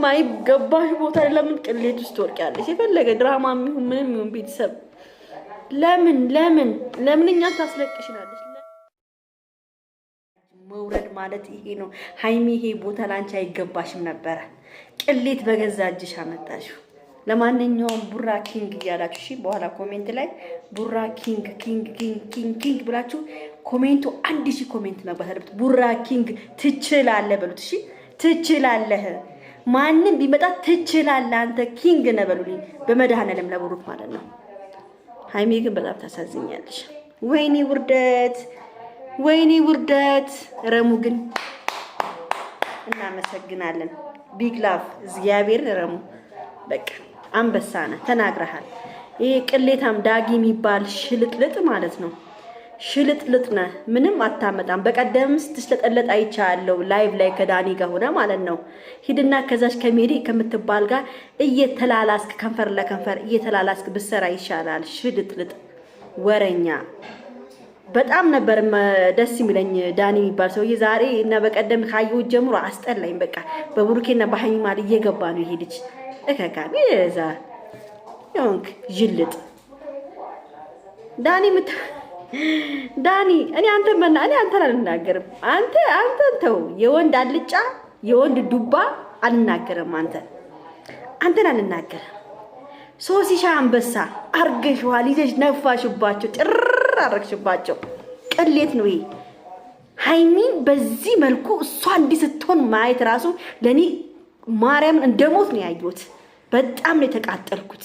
ማይገባሽ ቦታ ለምን ቅሌት ውስጥ ወርቂያለሽ? የፈለገ ድራማም ይሁን ምንም ይሁን ቤተሰብ ለምን እኛን ታስለቅሽናለሽ? መውረድ ማለት ይሄ ነው። ሃይሚ ይሄ ቦታ ላንቺ አይገባሽም ነበረ። ቅሌት በገዛ እጅሽ አመጣሽው። ለማንኛውም ቡራ ኪንግ እያላችሁ እሺ፣ በኋላ ኮሜንት ላይ ቡራ ኪንግ ብላችሁ ኮሜንቱ 1000 ኮሜንት መግባት አለበት። ቡራ ኪንግ ትችላለህ በሉት። እሺ ትችላለህ፣ ማንም ቢመጣ ትችላለህ፣ አንተ ኪንግ ነህ በሉልኝ። በመድኃኔዓለም ለብሩክ ማለት ነው። ሃይሚ ግን በጣም ታሳዝኛለሽ። ወይኔ ውርደት። ረሙ ግን እናመሰግናለን። ቢግ ላቭ እግዚአብሔር። ረሙ በቃ አንበሳ ነህ፣ ተናግረሃል። ይሄ ቅሌታም ዳጊ የሚባል ሽልጥልጥ ማለት ነው። ሽልጥልጥ ነህ፣ ምንም አታመጣም። በቀደም ስትሽለጠለጥ አይቻለሁ ላይቭ ላይ ከዳኒ ጋር ሆነ ማለት ነው። ሂድና ከዛች ከሜሪ ከምትባል ጋር እየተላላስክ ከንፈር ለከንፈር እየተላላስክ ብሰራ ይሻላል። ሽልጥልጥ ወረኛ። በጣም ነበር ደስ የሚለኝ ዳኒ የሚባል ሰውዬ። ዛሬ እና በቀደም ካየሁት ጀምሮ አስጠላኝ። በቃ በብሩኬና በሃይሚ ማለት እየገባ ነው ይሄድች እከካሚ እዛ ዮንክ ጅልጥ ዳኒ እኔ አንተን አልናገርም። አንተ ተው፣ የወንድ አልጫ የወንድ ዱባ አልናገርም። አንተን አልናገርም። ሶሲሻ አንበሳ አርገሽዋል፣ ይዘሽ ነፋሽባቸው፣ ጭር አረግሽባቸው። ቅሌት ነው ይሄ። ሃይሚን በዚህ መልኩ እሷ እንዲህ ስትሆን ማየት ራሱ ለኔ ማርያምን እንደሞት ነው ያየሁት። በጣም ነው የተቃጠልኩት።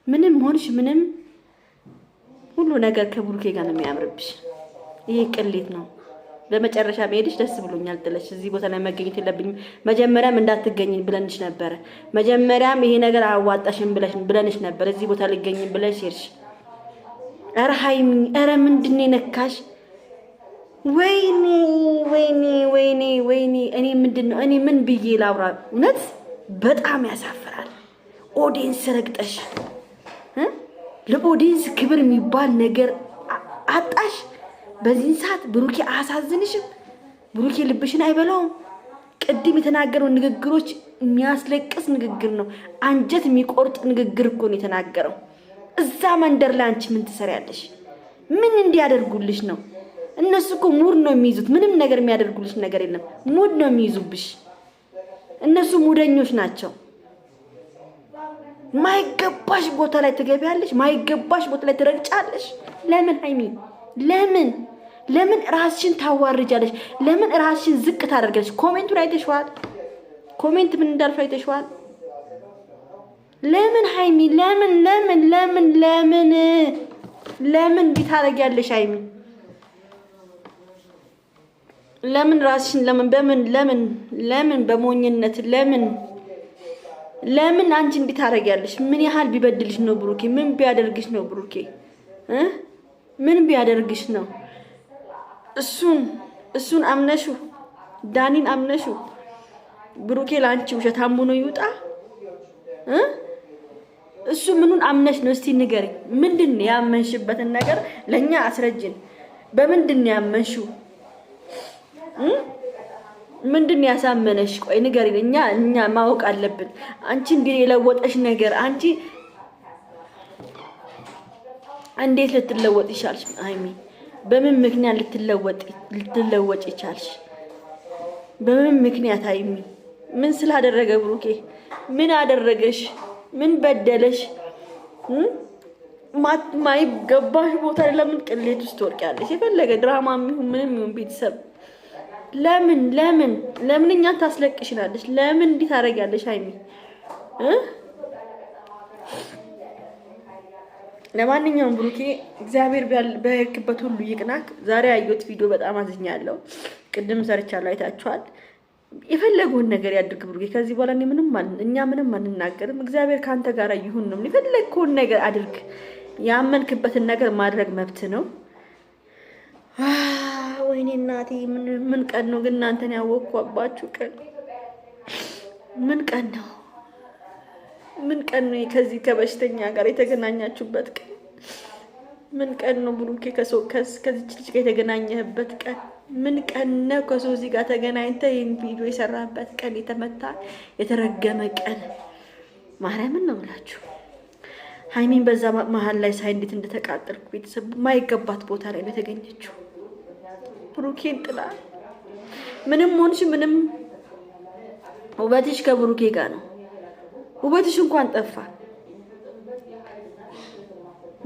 ምንም ሆንሽ ምንም ሁሉ ነገር ከብሩኬ ጋር ነው የሚያምርብሽ። ይሄ ቅሌት ነው። በመጨረሻ መሄድሽ ደስ ብሎኛል። ጥለሽ እዚህ ቦታ ላይ መገኘት የለብኝም። መጀመሪያም እንዳትገኝ ብለንሽ ነበር። መጀመሪያም ይሄ ነገር አዋጣሽም ብለንሽ ነበር። እዚህ ቦታ ልገኝ ብለሽ ሄድሽ። ኧረ ሃይሚ ኧረ ምንድን ነው የነካሽ? ወይኔ እኔ ምንድነው እኔ ምን ብዬ ላውራ? እውነት በጣም ያሳፍራል። ኦዲየንስ ረግጠሽ ለኦዲየንስ ክብር የሚባል ነገር አጣሽ። በዚህ ሰዓት ብሩኬ አሳዝንሽም? ብሩኬ ልብሽን አይበላውም? ቅድም የተናገረው ንግግሮች የሚያስለቅስ ንግግር ነው። አንጀት የሚቆርጥ ንግግር እኮ ነው የተናገረው። እዛ መንደር ላይ አንቺ ምን ትሰሪያለሽ? ምን እንዲያደርጉልሽ ነው? እነሱ እኮ ሙድ ነው የሚይዙት። ምንም ነገር የሚያደርጉልሽ ነገር የለም። ሙድ ነው የሚይዙብሽ። እነሱ ሙደኞች ናቸው። ማይገባሽ ቦታ ላይ ትገቢያለሽ፣ ማይገባሽ ቦታ ላይ ትረግጫለሽ። ለምን ሃይሚ? ለምን ራስሽን ታዋርጃለሽ? ለምን ራስሽን ዝቅ ታደርጋለሽ? ኮሜንቱን አይተሽዋል? ኮሜንት ምን እንዳልፍ አይተሽዋል? ለምን ሃይሚ? ለምን እንዲታረጊያለሽ ሃይሚ? ለምን ራስሽን ለምን በሞኝነት ለምን አንቺ እንዲታረጊያለሽ? ምን ያህል ቢበድልሽ ነው ብሩኬ? ምን ቢያደርግሽ ነው ብሩኬ? ምን ቢያደርግሽ ነው? እሱን አምነሹ፣ ዳኒን አምነሹ። ብሩኬ ላንቺ ውሸታም ሆኖ ይውጣ? እሱ ምኑን አምነሽ ነው? እስቲ ንገሪኝ። ምንድነው ያመንሽበትን ነገር ለኛ አስረጅን። በምንድነው ያመንሽው? ምንድነው ያሳመነሽ? ቆይ ንገሪኝ። እኛ ማወቅ አለብን። አንቺ እንዴ የለወጠሽ ነገር አንቺ እንዴት ልትለወጥ ይቻልሽ? ሃይሚ በምን ምክንያት ልትለወጥ ይቻልሽ? በምን ምክንያት ሃይሚ? ምን ስላደረገ ብሩኬ? ምን አደረገሽ? ምን በደለሽ? ማይገባሽ ቦታ ለምን ቅሌት ውስጥ ወርቂያለሽ? የፈለገ ድራማም ይሁን ምንም ይሁን ቤተሰብ ለምን እኛን ታስለቅሽናለሽ? ለምን እንዲህ ታደርጊያለሽ ሃይሚ? ለማንኛውም ብሩኬ እግዚአብሔር በህክበት ሁሉ ይቅናክ። ዛሬ ያየሁት ቪዲዮ በጣም አዝኛለሁ። ቅድም ሰርቻለሁ፣ አይታችኋል። የፈለገውን ነገር ያድርግ ብሩኬ። ከዚህ በኋላ እኛ ምንም አንናገርም። እግዚአብሔር ካንተ ጋር ይሁን ነው። የፈለገውን ነገር አድርግ። ያመንክበትን ነገር ማድረግ መብት ነው። ወይኔ እናቴ ምን ቀን ነው ግን እናንተን ያወቅኳባችሁ ቀን? ምን ቀን ነው? ከዚህ ከበሽተኛ ጋር የተገናኛችሁበት ቀን? ምን ቀን ነው ብሩኬ ከዚች ልጅ ጋር የተገናኘህበት ቀን? ምን ቀን ነው ከሶሲ ጋር ተገናኝተህ ይህን ቪዲዮ የሰራበት ቀን? የተመታ የተረገመ ቀን ማርያምን ነው የምላችሁ። ሀይሚን በዛ መሀል ላይ ሳይ እንዴት እንደተቃጠልኩ ቤተሰብ ማይገባት ቦታ ላይ ነው የተገኘችው። ብሩኬን ጥላ ምንም ሆንሽ ምንም ውበትሽ ከብሩኬ ጋር ነው። ውበትሽ እንኳን ጠፋ።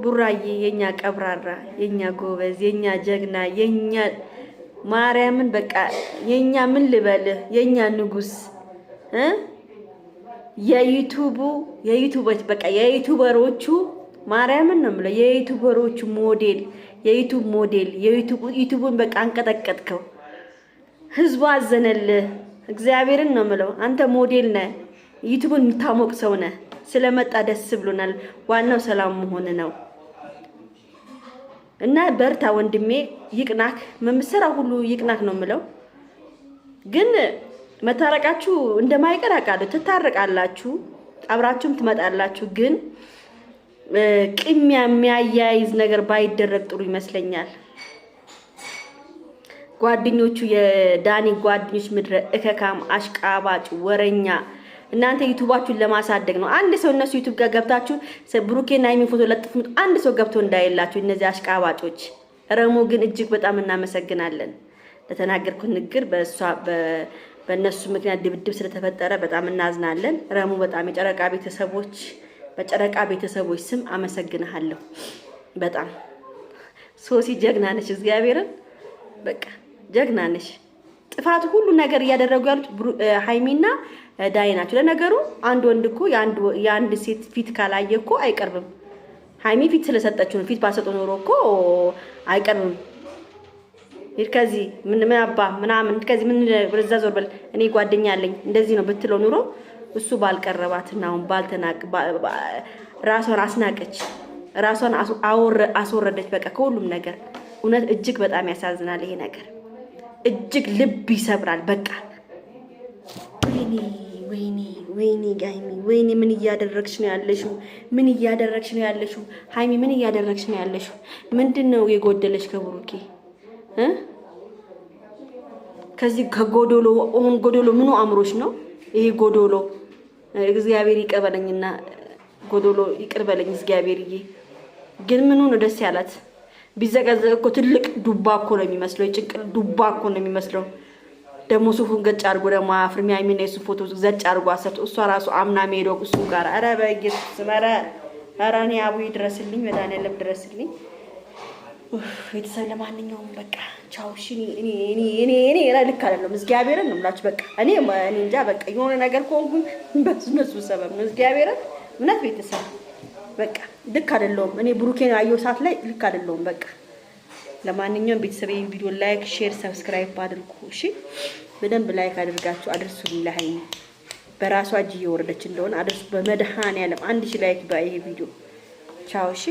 ቡራዬ የኛ ቀብራራ፣ የኛ ጎበዝ፣ የኛ ጀግና፣ የኛ ማርያምን በቃ የኛ ምን ልበልህ የኛ ንጉስ የዩቲዩቦች በቃ የዩቲዩበሮቹ ማርያምን ነው የምለው የዩቲዩበሮቹ ሞዴል የዩቲዩብ ሞዴል ዩቲዩቡን በቃ አንቀጠቀጥከው። ህዝቡ አዘነልህ። እግዚአብሔርን ነው የምለው አንተ ሞዴል ነህ። ዩቲዩቡን የምታሞቅ ሰው ነህ። ስለመጣ ደስ ብሎናል። ዋናው ሰላም መሆን ነው እና በርታ ወንድሜ፣ ይቅናክ። መምሰራ ሁሉ ይቅናክ ነው የምለው። ግን መታረቃችሁ እንደማይቀር አውቃለሁ። ትታረቃላችሁ፣ አብራችሁም ትመጣላችሁ። ግን ቅሚያ የሚያያይዝ ነገር ባይደረግ ጥሩ ይመስለኛል። ጓደኞቹ የዳኒ ጓደኞች ምድረ እከካም አሽቃባጭ ወረኛ እናንተ ዩቲዩባችሁን ለማሳደግ ነው። አንድ ሰው እነሱ ዩቲዩብ ጋር ገብታችሁ ብሩኬና ሀይሚ ፎቶ ለጥፉት አንድ ሰው ገብቶ እንዳይላችሁ እነዚህ አሽቃባጮች። ረሙ ግን እጅግ በጣም እናመሰግናለን ለተናገርኩት ንግግር። በእነሱ ምክንያት ድብድብ ስለተፈጠረ በጣም እናዝናለን። ረሙ በጣም በጨረቃ ቤተሰቦች ስም አመሰግናለሁ። በጣም ሶሲ ጀግና ነሽ። እግዚአብሔርን በቃ ጀግና ነሽ። ጥፋቱ ሁሉ ነገር እያደረጉ ያሉት ሀይሚና ዳይ ናቸው። ለነገሩ አንድ ወንድ እኮ የአንድ ሴት ፊት ካላየ እኮ አይቀርብም። ሀይሚ ፊት ስለሰጠችው ነው። ፊት ባሰጠው ኖሮ እኮ አይቀርብም። ከዚህ ምን አባ ምናምን ከዚህ ምን ወደዛ ዞር በል እኔ ጓደኛ አለኝ እንደዚህ ነው ብትለው ኑሮ እሱ ባልቀረባትና አሁን ባልተናቅ ራሷን አስናቀች፣ ራሷን አስወረደች። በቃ ከሁሉም ነገር እውነት እጅግ በጣም ያሳዝናል። ይሄ ነገር እጅግ ልብ ይሰብራል። በቃ ወይኔ ጋይሚ ወይኔ ምን እያደረግሽ ነው ያለሽው? ምን እያደረግሽ ነው ያለሽው? ሀይሚ ምን እያደረግሽ ነው ያለሽው? ምንድነው የጎደለሽ ከብሩኬ? ከዚህ ከጎዶሎ ምኑ አምሮሽ ነው ይሄ ጎዶሎ? እግዚአብሔር ይቀበለኝና ጎዶሎ ይቅርበለኝ እግዚአብሔርዬ። ግን ምኑ ነው ደስ ያላት? ቢዘቀዘቅ እኮ ትልቅ ዱባ እኮ ነው የሚመስለው። የጭንቅል ዱባ እኮ ነው የሚመስለው። ደግሞ ሱፉን ገጭ አድርጎ ደግሞ አፍርሚ ሀይሚና የሱ ፎቶ ዘጭ አድርጎ አሰጥ እሷ ራሱ አምና ሜዶ እሱ ጋር ኧረ በኢየሱስ ኧረ እኔ አቡይ ድረስልኝ፣ መድኃኒዓለም ድረስልኝ። ቤተሰብ ለማንኛውም በቃ ቻው። እሺ እኔ ልክ አይደለም። እግዚአብሔርን ነው የምላችሁ። በቃ እኔ እንጃ በቃ የሆነ ነገር ከሆንኩኝ በእነሱ ሰበብ ነው። እግዚአብሔርን እውነት ቤተሰብ በቃ ልክ አይደለሁም። እኔ ብሩኬን አየሁ ሰዓት ላይ ልክ አይደለሁም። በቃ ለማንኛውም ቤተሰብ ይሄን ቪዲዮ ላይክ፣ ሼር፣ ሰብስክራይብ አድርጉ። እሺ በደንብ ላይክ አድርጋችሁ አድርሱልኝ። በራሷ እጅ እየወረደች እንደሆነ አድርሱ። በመድኃኒዓለም 1000 ላይክ በይሄ ቪዲዮ። ቻው። እሺ